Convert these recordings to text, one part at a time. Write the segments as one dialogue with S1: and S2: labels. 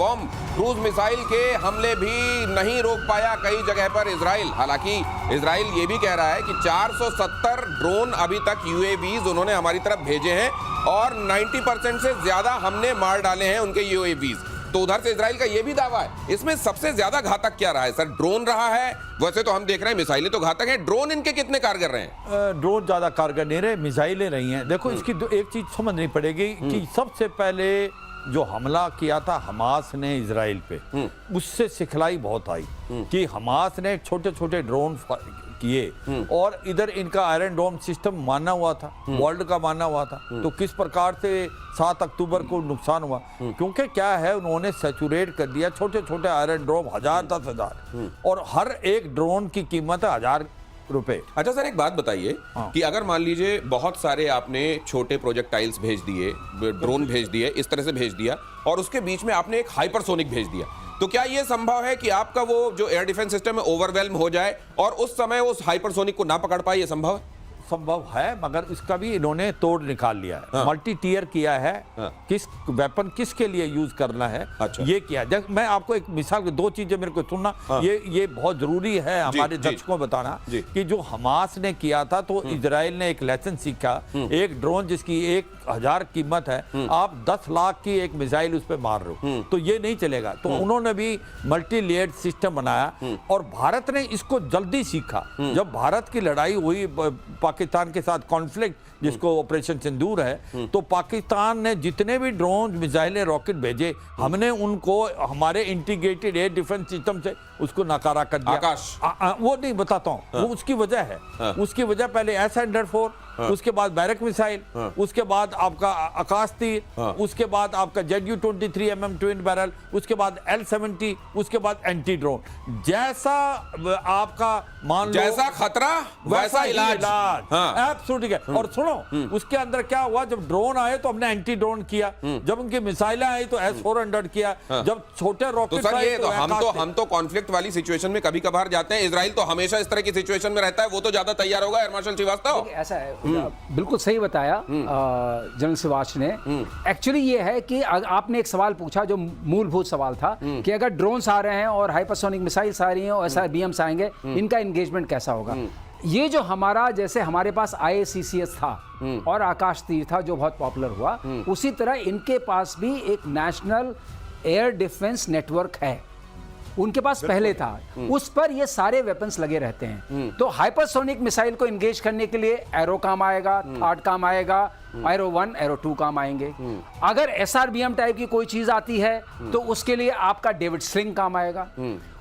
S1: Bomb cruise missile के हमले भी नहीं रोक पाया कई जगह पर इजराइल। हालांकि इजराइल ये भी कह रहा है कि 470 ड्रोन अभी तक यूएवीज उन्होंने हमारी तरफ भेजे हैं और 90% से ज्यादा हमने मार डाले हैं उनके यूएवीज। तो उधर से इजराइल का ये भी दावा है। इसमें सबसे ज्यादा घातक क्या रहा है सर? ड्रोन रहा है? वैसे तो हम देख रहे हैं मिसाइलें तो घातक हैं, ड्रोन इनके कितने कारगर रहे हैं?
S2: ड्रोन ज्यादा कारगर नहीं रहे, मिसाइलें रही हैं। देखो इसकी एक चीज समझनी पड़ेगी कि सबसे पहले जो हमला किया था हमास ने इजराइल पे, उससे सिखलाई बहुत आई कि हमास ने छोटे छोटे ड्रोन किए और इधर इनका आयरन डोम सिस्टम माना हुआ था, वर्ल्ड का माना हुआ था। तो किस प्रकार से 7 अक्टूबर को नुकसान हुआ? क्योंकि क्या है, उन्होंने सैचुरेट कर दिया छोटे छोटे आयरन डोम 1000 10,000 और हर एक ड्रोन की कीमत है 1000 रुपए।
S1: अच्छा सर, एक बात बताइए कि अगर मान लीजिए बहुत सारे आपने छोटे प्रोजेक्टाइल्स भेज दिए, ड्रोन भेज दिए, इस तरह से भेज दिया और उसके बीच में आपने एक हाइपरसोनिक भेज दिया, तो क्या यह संभव है कि आपका वो जो एयर डिफेंस सिस्टम है ओवरवेल्म हो जाए और उस समय उस हाइपरसोनिक को ना पकड़ पाए? ये संभव है?
S2: संभव है, मगर इसका भी इन्होंने तोड़ निकाल लिया है। मल्टी टीयर किया है, किस वेपन किसके लिए यूज करना है।
S1: अच्छा।
S2: ये किया। मैं आपको एक मिसाल, 2 चीजें मेरे को सुनना, ये बहुत जरूरी है हमारे दर्शकों को बताना कि जो हमास ने किया था तो इजराइल ने एक लेसन सीखा। एक ड्रोन जिसकी 1000 कीमत है, आप 10 लाख की एक मिसाइल उस पर मार रहे हो, तो ये नहीं चलेगा। तो उन्होंने भी मल्टी लेयर्ड सिस्टम बनाया और भारत ने इसको जल्दी सीखा। जब भारत की लड़ाई हुई पाकिस्तान के साथ कॉन्फ्लिक्ट, जिसको ऑपरेशन सिंदूर है, तो पाकिस्तान ने जितने भी ड्रोन मिसाइलें रॉकेट भेजे, हमने उनको हमारे इंटीग्रेटेड एयर डिफेंस सिस्टम से उसको नकारा कर दिया।
S1: आकाश
S2: वो नहीं बताता हूं, वो उसकी वजह है। उसकी वजह पहले S-104, उसके बाद बैरक मिसाइल, उसके बाद आपका आकाश तीर, उसके बाद आपका ZU-23 mm ट्विन बैरल, उसके बाद L-70, उसके बाद एंटी ड्रोन। जैसा आपका मान लो
S1: जैसा खतरा वैसा इलाज।
S2: एब्सोल्युटली। और सुनो, उसके अंदर क्या हुआ, जब ड्रोन आए तो हमने एंटी ड्रोन किया, जब उनकी मिसाइलें आई तो S-400 किया, जब छोटे रॉकेट
S1: तो सर ये तो हम तो कॉन्फ्लिक्ट वाली सिचुएशन में कभी कभार जाते हैं। इजराइल तो हमेशा इस तरह की सिचुएशन में रहता है, वो तो ज्यादा तैयार होगा। एयर मार्शल श्रीवास्तव,
S3: ऐसा है, बिल्कुल सही बताया जनरल श्रीवास्तव ने। एक्चुअली ये है कि आपने एक सवाल पूछा जो मूलभूत सवाल था कि अगर ड्रोन्स आ रहे हैं और हाइपरसोनिक मिसाइल्स आ रही हैं और SRBMs आएंगे, इनका एंगेजमेंट कैसा होगा। ये जो हमारा, जैसे हमारे पास IACCS था और आकाश तीर था जो बहुत पॉपुलर हुआ, उसी तरह इनके पास भी एक नेशनल एयर डिफेंस नेटवर्क है, उनके पास पहले था। उस पर ये सारे वेपन्स लगे रहते हैं। तो हाइपरसोनिक मिसाइल को एंगेज करने के लिए एरो काम आएगा, थार्ड काम आएगा, एरो 1 एरो 2 काम आएंगे। अगर SRBM टाइप की कोई चीज आती है तो उसके लिए आपका डेविड स्लिंग काम आएगा।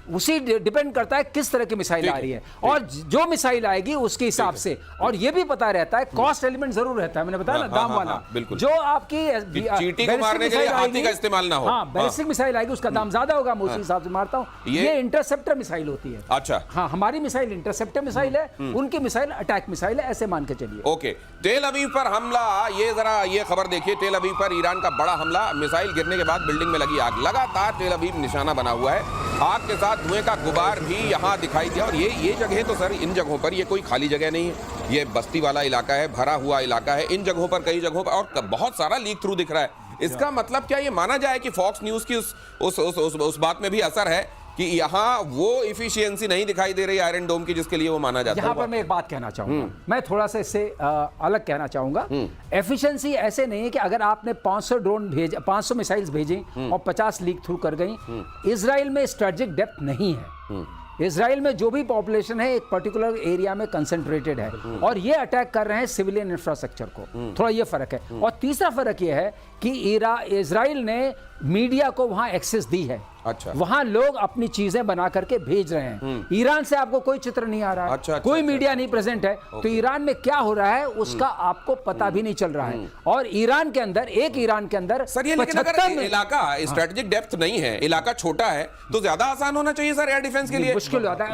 S3: उसी डिपेंड करता है किस तरह की मिसाइल आ रही है और जो मिसाइल आएगी उसके हिसाब से। और ये भी पता रहता है, कॉस्ट एलिमेंट जरूर रहता है, मैंने बताया ना, दाम वाला।
S1: जो
S3: आपकी
S1: चींटी को मारने के लिए हाथी का इस्तेमाल ना हो,
S3: बैलिस्टिक मिसाइल आएगी, उसका दाम ज्यादा होगा, मैं उसी हिसाब से मारता हूं। ये इंटरसेप्टर मिसाइल होती है।
S1: अच्छा,
S3: हाँ, हमारी मिसाइल इंटरसेप्टर मिसाइल है, उनकी मिसाइल अटैक मिसाइल है, ऐसे मान के चलिए।
S1: ओके, तेल अवीव पर हमला। ये जरा ये खबर देखिए, तेल अवीव पर ईरान का बड़ा हमला। मिसाइल गिरने के बाद बिल्डिंग में लगी आग। लगातार तेल अवीव निशाना बना हुआ है। आग के साथ धुएं का गुबार भी यहाँ दिखाई दिया। और ये जगह तो सर, इन जगहों पर ये कोई खाली जगह नहीं है, ये बस्ती वाला इलाका है, भरा हुआ इलाका है। इन जगहों पर, कई जगहों पर, और बहुत सारा लीक थ्रू दिख रहा है। इसका मतलब क्या ये माना जाए कि फॉक्स न्यूज की उस बात में भी असर है कि यहाँ वो इफिशियंसी नहीं दिखाई दे रही आयरन डोम की जिसके लिए वो माना जाता है?
S3: यहाँ पर मैं एक बात कहना चाहूंगा, मैं थोड़ा सा इससे अलग कहना चाहूंगा। एफिशिएंसी ऐसे नहीं है कि अगर आपने 500 मिसाइल्स भेजी और 50 लीक थ्रू कर गई। इजराइल में स्ट्रेटेजिक डेप्थ नहीं है। इजराइल में जो भी पॉपुलेशन है एक पर्टिकुलर एरिया में कंसंट्रेटेड है और ये अटैक कर रहे हैं सिविलियन इंफ्रास्ट्रक्चर को। थोड़ा ये फर्क है। और तीसरा फर्क ये है कि इजराइल ने मीडिया को वहां एक्सेस दी है।
S1: अच्छा।
S3: वहां लोग अपनी चीजें बना करके भेज रहे हैं। ईरान से आपको कोई चित्र नहीं आ रहा है।
S1: अच्छा,
S3: कोई मीडिया नहीं प्रेजेंट है। तो ईरान में क्या हो रहा है उसका आपको पता भी नहीं चल रहा है। और ईरान के अंदर
S1: सर, ये लेकिन अगर इलाका स्ट्रेटेजिक डेप्थ नहीं है, इलाका छोटा है, तो ज्यादा आसान होना चाहिए सर एयर डिफेंस के लिए।
S3: मुश्किल होता है।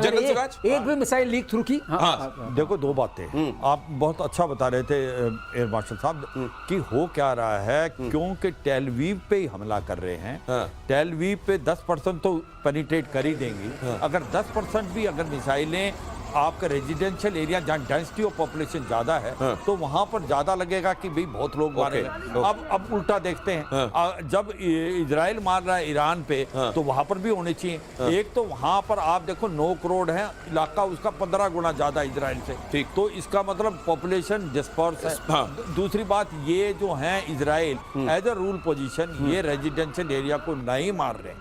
S3: एक भी मिसाइल लीक थ्रू की।
S2: देखो, 2 बातें आप बहुत अच्छा बता रहे थे एयर मार्शल साहब कि हो क्या रहा है, क्योंकि टेल अवीव पे ही हमला कर रहे हैं। टेल अवीव पे 10% तो पेनिट्रेट कर ही देंगी। अगर 10% भी अगर मिसाइलें आपका रेजिडेंशियल एरिया जहाँ डेंसिटी ऑफ पॉपुलेशन ज्यादा है तो वहां पर ज्यादा लगेगा कि भाई बहुत लोग मारे गए। अब उल्टा देखते हैं, जब इजराइल मार रहा है ईरान पे तो वहां पर भी होने चाहिए। एक तो वहां पर आप देखो 9 करोड़ है इलाका, उसका 15 गुना ज्यादा इजराइल से, ठीक, तो इसका मतलब पॉपुलेशन डिस्पर्स है। दूसरी बात, ये जो है Israel as a rule position ये रेजिडेंशियल एरिया को नहीं मार रहे,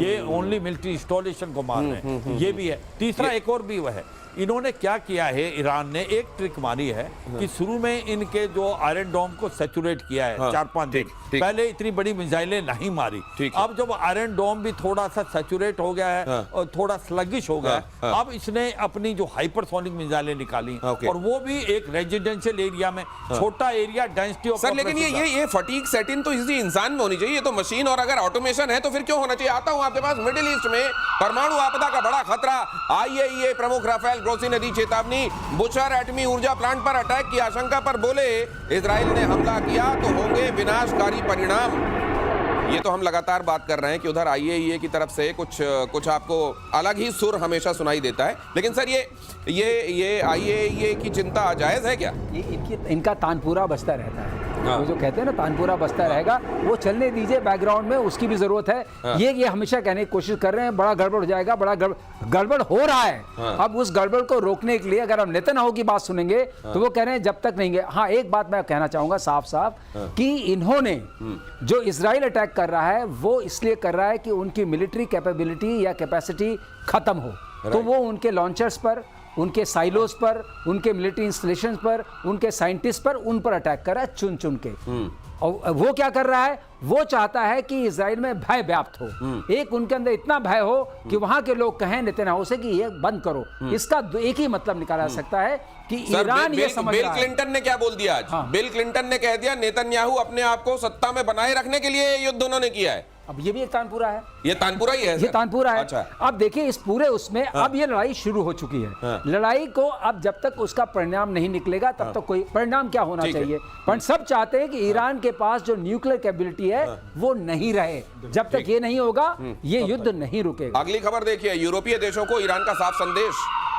S2: ये ओनली मिलिट्री इंस्टॉलेशन को मार रहे हैं, ये भी है। तीसरा एक और भी वह है, इन्होंने क्या किया है, ईरान ने एक ट्रिक मारी है कि शुरू में इनके जो आयरन डोम को सैचुरेट किया है 4-5 दिन पहले, इतनी बड़ी मिसाइलें नहीं मारी। अब जब आयरन डोम भी थोड़ा सा सैचुरेट हो गया है और थोड़ा स्लगिश हो गया है, अब इसने अपनी जो हाइपरसोनिक मिसाइलें निकाली और वो भी एक रेजिडेंशियल एरिया में, छोटा एरिया, डेंसिटी ऑफ।
S1: सर लेकिन ये फटीग सेटिंग तो इसी इंसान में होनी चाहिए, ये तो मशीन, और अगर ऑटोमेशन है तो फिर क्यों होना चाहिए? आता हूं आपके पास, मिडिल ईस्ट में परमाणु आपदा का बड़ा खतरा, IAEA प्रमुख राफेल ग्रोसी ने दी चेतावनी, बुशर एटमी ऊर्जा प्लांट पर अटैक की आशंका पर बोले इजराइल ने हमला किया तो होंगे विनाशकारी परिणाम। ये तो हम लगातार बात कर रहे हैं कि उधर IAEA की तरफ से कुछ आपको अलग ही सुर हमेशा सुनाई देता है, लेकिन सर ये IAEA की चिंता जायज है क्या?
S3: इनका तानपुरा बजता रहता है, वो जो कहते हैं ना तानपुरा बजता रहेगा, वो चलने दीजिए बैकग्राउंड में, उसकी भी जरूरत है। ये हमेशा कहने की कोशिश कर रहे हैं बड़ा गड़बड़ हो जाएगा, बड़ा गड़बड़ हो रहा है। अब उस गड़बड़ को रोकने के लिए अगर हम नेतन्याहू की बात सुनेंगे तो वो कह रहे हैं जब तक नहीं गए। हाँ, एक बात मैं कहना चाहूंगा साफ साफ कि इन्होंने जो इजराइल अटैक कर रहा है वो इसलिए कर रहा है कि उनकी मिलिट्री कैपेबिलिटी या कैपेसिटी खत्म हो, तो वो उनके लॉन्चर्स पर, उनके साइलोस पर, उनके मिलिट्री इंस्टॉलेशंस पर, उनके साइंटिस्ट पर, उन पर अटैक कर रहा है चुन चुन के। और वो क्या कर रहा है, वो चाहता है कि इजराइल में भय व्याप्त हो, एक उनके अंदर इतना भय हो कि वहां के लोग कहें नेतन्याहू से कि ये बंद करो। इसका एक ही मतलब निकाला जा सकता है कि ईरान ये समझ रहा है।
S1: बिल क्लिंटन ने क्या बोल दिया आज? बिल क्लिंटन ने कह दिया नेतन्याहू अपने आप को सत्ता में बनाए रखने के लिए युद्ध उन्होंने किया है।
S3: अब ये भी एक तानपुरा है,
S1: ये तानपुरा ही है,
S3: ये तानपुरा है।
S1: अच्छा।
S3: अब देखिए इस पूरे उसमें अब ये लड़ाई शुरू हो चुकी है। लड़ाई को अब जब तक उसका परिणाम नहीं निकलेगा तब तक कोई परिणाम क्या होना चाहिए, पर सब चाहते हैं कि ईरान के पास जो न्यूक्लियर कैपेबिलिटी है वो नहीं रहे। जब तक ये नहीं होगा ये युद्ध नहीं रुकेगा।
S1: अगली खबर देखिए, यूरोपीय देशों को ईरान का साफ संदेश,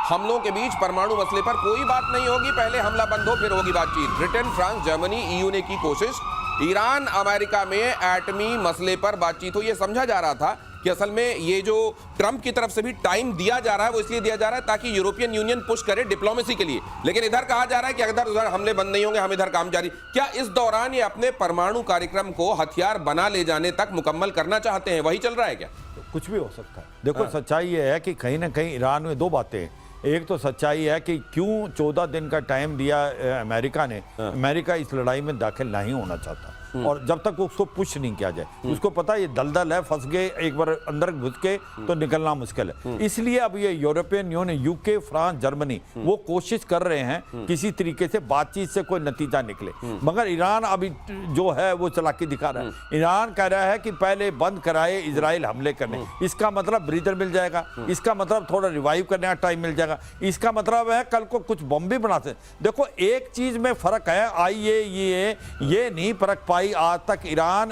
S1: हमलों के बीच परमाणु मसले पर कोई बात नहीं होगी, पहले हमला बंद हो फिर होगी बातचीत। ब्रिटेन, फ्रांस, जर्मनी, EU ने की कोशिश, ईरान अमेरिका में एटमी मसले पर बातचीत हो। यह समझा जा रहा था कि असल में ये जो ट्रंप की तरफ से भी टाइम दिया जा रहा है वो इसलिए दिया जा रहा है ताकि यूरोपियन यूनियन पुश करे डिप्लोमेसी के लिए, लेकिन इधर कहा जा रहा है कि अगर उधर हमले बंद नहीं होंगे हम इधर काम जारी। क्या इस दौरान ये अपने परमाणु कार्यक्रम को हथियार बना ले जाने तक मुकम्मल करना चाहते हैं? वही चल रहा है क्या?
S2: कुछ भी हो सकता है। देखो सच्चाई ये है कि कहीं ना कहीं ईरान में दो बातें हैं। एक तो सच्चाई है कि क्यों 14 दिन का टाइम दिया अमेरिका ने, अमेरिका इस लड़ाई में दाखिल नहीं होना चाहता और जब तक उसको पुश नहीं किया जाए, उसको पता ये दलदल है, फंस गए, एक बार अंदर घुस के तो निकलना मुश्किल है। इसलिए अब ये European union, UK, France, Germany वो कोशिश कर रहे हैं किसी तरीके से बातचीत से कोई नतीजा निकले, मगर ईरान अभी जो है वो चालाकी दिखा रहा है। ईरान कह रहा है कि पहले बंद कराए इजराइल हमले करने, इसका मतलब ब्रीदर मिल जाएगा, इसका मतलब थोड़ा रिवाइव करने का टाइम मिल जाएगा, इसका मतलब है कल को कुछ बम भी बना सकते। देखो एक चीज में फर्क है, IAEA ये नहीं परख पाई आज तक ईरान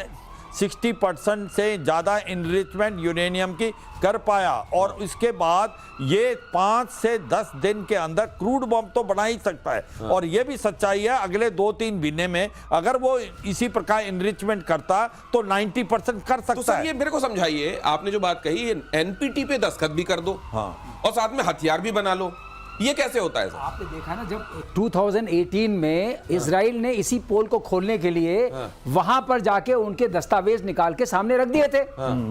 S2: 60% से ज्यादा इनरिचमेंट यूरेनियम की कर पाया, और इसके बाद ये 5 से 10 दिन के अंदर क्रूड बम तो बना ही सकता है। और ये भी सच्चाई है अगले 2-3 महीने में अगर वो इसी प्रकार इनरिचमेंट करता तो 90% कर सकता
S1: तो सर
S2: है।
S1: ये मेरे को समझाइए, आपने जो बात कही है NPT पे दस्तखत भी कर दो, और साथ में हथियार भी बना लो, ये कैसे होता है सर?
S3: आपने देखा ना जब 2018 में इजराइल ने इसी पोल को खोलने के लिए वहां पर जाके उनके दस्तावेज निकाल के सामने रख दिए थे,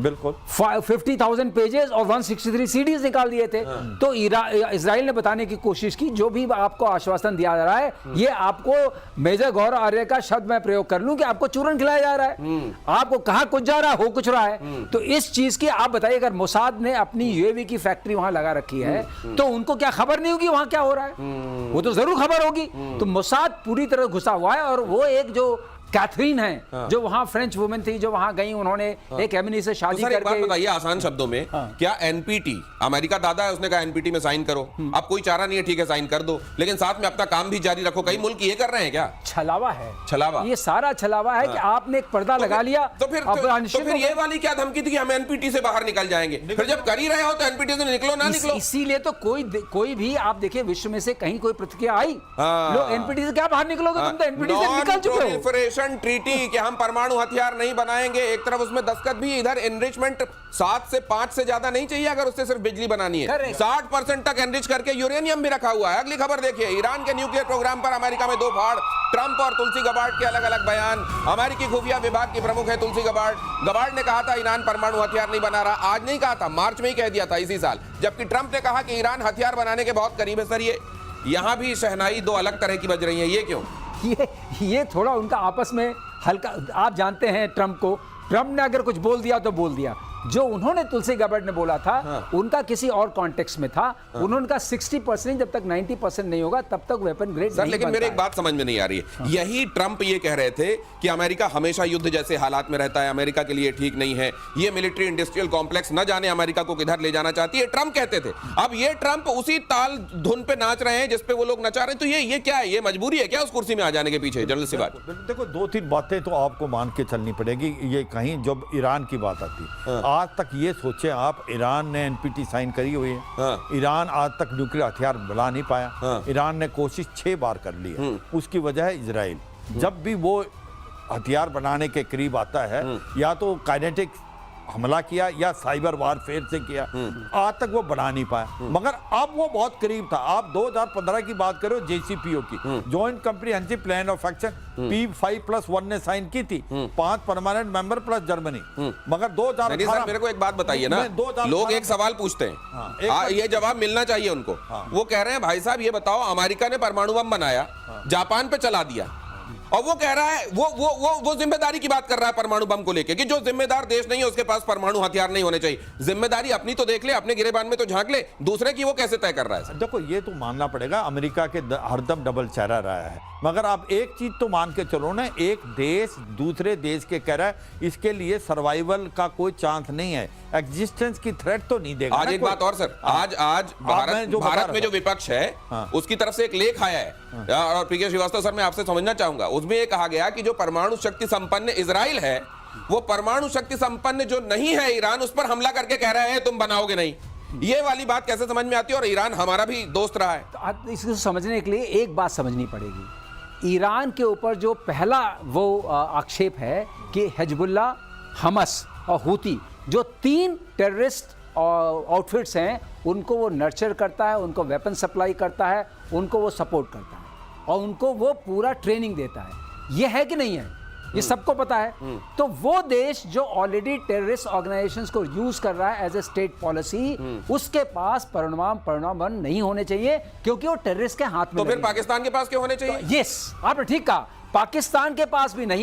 S2: बिल्कुल
S3: 50,000 पेजेस और 163 CDs निकाल दिए थे। तो इजराइल ने बताने की कोशिश की, जो भी आपको आश्वासन दिया जा रहा है ये आपको, मेजर गौरव आर्य का शब्द मैं प्रयोग कर लूं कि आपको चूरन खिलाया जा रहा है, आपको कहां कुछ जा रहा है, हो कुछ रहा है। तो इस चीज की आप बताइए, अगर मोसाद ने अपनी UAV की फैक्ट्री वहां लगा रखी है तो उनको क्या खबर नहीं होगी वहां क्या हो रहा है? वो तो जरूर खबर होगी। तो मोसाद पूरी तरह घुसा हुआ है और वो एक जो कैथरीन है जो वहां फ्रेंच वुमेन थी, जो वहां गई, उन्होंने एक एमिनी से शादी
S1: सर एक बात
S3: करके।
S1: बताइए आसान शब्दों में, क्या एनपीटी, अमेरिका दादा है, उसने कहा एनपीटी में साइन करो, अब कोई चारा नहीं है, ठीक है साइन कर दो, लेकिन साथ में अपना काम भी जारी रखो। कई मुल्क ये कर रहे हैं क्या?
S3: छलावा है,
S1: छलावा,
S3: ये सारा छलावा है कि आपने एक पर्दा लगा लिया।
S1: तो फिर ये वाली क्या धमकी थी कि हम एनपीटी से बाहर निकल जाएंगे? फिर जब कर ही रहे हो तो एनपीटी से निकलो ना निकलो।
S3: इसीलिए तो कोई भी आप देखिए विश्व में से कहीं कोई प्रतिक्रिया आई, लोग एनपीटी से क्या बाहर निकलोगे, तुम तो एनपीटी से निकल चुके हो।
S1: प्रोलिफरेशन ट्रीटी कि हम परमाणु हथियार नहीं बनाएंगे, एक तरफ उसमें दस्तखत भी, इधर एनरिचमेंट 7 से 5 से ज्यादा नहीं चाहिए अगर उससे सिर्फ बिजली बनानी है। 60% तक एनरिच करके यूरेनियम भी रखा हुआ है। अगली खबर देखिए, ईरान के न्यूक्लियर प्रोग्राम पर अमेरिका में 2 फाड़, ट्रंप और तुलसी गबार्ड के अलग अलग बयान। अमेरिकी खुफिया विभाग की प्रमुख है तुलसी गबार्ड ने कहा था ईरान परमाणु हथियार नहीं बना रहा। आज नहीं कहा था, मार्च में ही कह दिया था इसी साल, जबकि ट्रंप ने कहा कि ईरान हथियार बनाने के बहुत करीब है। सर ये यहां भी शहनाई 2 अलग तरह की बज रही है, ये क्यों?
S3: ये थोड़ा उनका आपस में हल्का, आप जानते हैं ट्रंप को, ट्रंप ने अगर कुछ बोल दिया तो बोल दिया। जो उन्होंने तुलसी गबार्ड ने बोला था उनका किसी और कॉन्टेक्स्ट में था। उन्होंने कहा 60% जब तक 90% नहीं होगा तब तक वेपन ग्रेड
S1: सर, लेकिन मेरे एक बात समझ में नहीं आ रही है। यही ट्रंप ये कह रहे थे कि अमेरिका हमेशा युद्ध जैसे हालात में रहता है, अमेरिका के लिए ठीक नहीं है, ये मिलिट्री इंडस्ट्रियल कॉम्प्लेक्स न जाने अमेरिका को किधर ले जाना चाहती है, ट्रंप कहते थे। अब ये ट्रंप उसी ताल धुन पे नाच रहे हैं जिसपे वो लोग नचा रहे हैं। तो ये क्या है? ये मजबूरी है क्या उस कुर्सी में आ जाने के पीछे? जनरल सी बात
S2: देखो, 2-3 बातें तो आपको मान के चलनी पड़ेगी। ये कहीं जब ईरान की बात आती, आज तक ये सोचे आप, ईरान ने एनपीटी साइन करी हुई है, ईरान आज तक न्यूक्लियर हथियार बना नहीं पाया। ईरान ने कोशिश 6 बार कर ली है। उसकी वजह है इजराइल। जब भी वो हथियार बनाने के करीब आता है, या तो काइनेटिक हमला किया या साइबर वारफेयर से किया, आज तक वो बढ़ा नहीं पाया। मगर अब वो बहुत करीब था। आप 2015 की बात करो, JCPO की, joint comprehensive plan of action, P5+1 ने साइन की थी, 5 परमानेंट मेंबर प्लस जर्मनी। मगर 2018,
S1: मेरे को एक बात बताइए ना, लोग एक सवाल पूछते हैं, ये जवाब मिलना चाहिए उनको। वो कह रहे हैं भाई साहब ये बताओ, अमेरिका ने परमाणु बम बनाया, जापान पे चला दिया, और वो कह रहा है वो जिम्मेदारी की बात कर रहा है परमाणु बम को लेके कि जो जिम्मेदार देश नहीं है उसके पास परमाणु हथियार नहीं होने चाहिए। जिम्मेदारी अपनी तो देख ले, अपने गिरेबान में तो झांक ले, दूसरे की वो कैसे तय कर रहा है?
S2: देखो, ये तो मानना पड़ेगा अमेरिका के हरदम डबल चेहरा रहा है। मगर आप एक चीज तो मान के चलो ना, एक देश दूसरे देश के कह रहा है इसके लिए सर्वाइवल का कोई चांस नहीं है, एग्जिस्टेंस की थ्रेट तो नहीं देगा।
S1: आज एक बात और सर, आज भारत में जो विपक्ष है उसकी तरफ से एक लेख आया है, और पीके श्रीवास्तव सर मैं आपसे समझना चाहूंगा, उसमें ये कहा गया कि जो परमाणु शक्ति संपन्न इजराइल है, वो परमाणु शक्ति संपन्न जो नहीं है ईरान, उस पर हमला करके कह रहे हैं तुम बनाओगे नहीं। ये वाली बात कैसे समझ में आती है? और ईरान हमारा भी दोस्त रहा है।
S3: तो इसको समझने के लिए एक बात समझनी पड़ेगी, ईरान के ऊपर जो पहला वो आक्षेप है कि हिजबुल्ला, हमस और हूती, जो 3 टेररिस्ट आउटफिट्स हैं, उनको वो नर्चर करता है, उनको वेपन सप्लाई करता है, उनको वो सपोर्ट करता है और उनको वो पूरा ट्रेनिंग देता है। ये है कि नहीं है? ये सबको पता है। तो वो देश जो ऑलरेडी टेररिस्ट ऑर्गेनाइजेशंस को यूज कर रहा है एज ए स्टेट पॉलिसी, उसके पास परमाणु नहीं होने चाहिए, क्योंकि वो टेररिस्ट के हाथ में।
S1: तो फिर पाकिस्तान के पास क्यों होने चाहिए?
S3: यस, आपने ठीक कहा, पाकिस्तान के पास भी नहीं।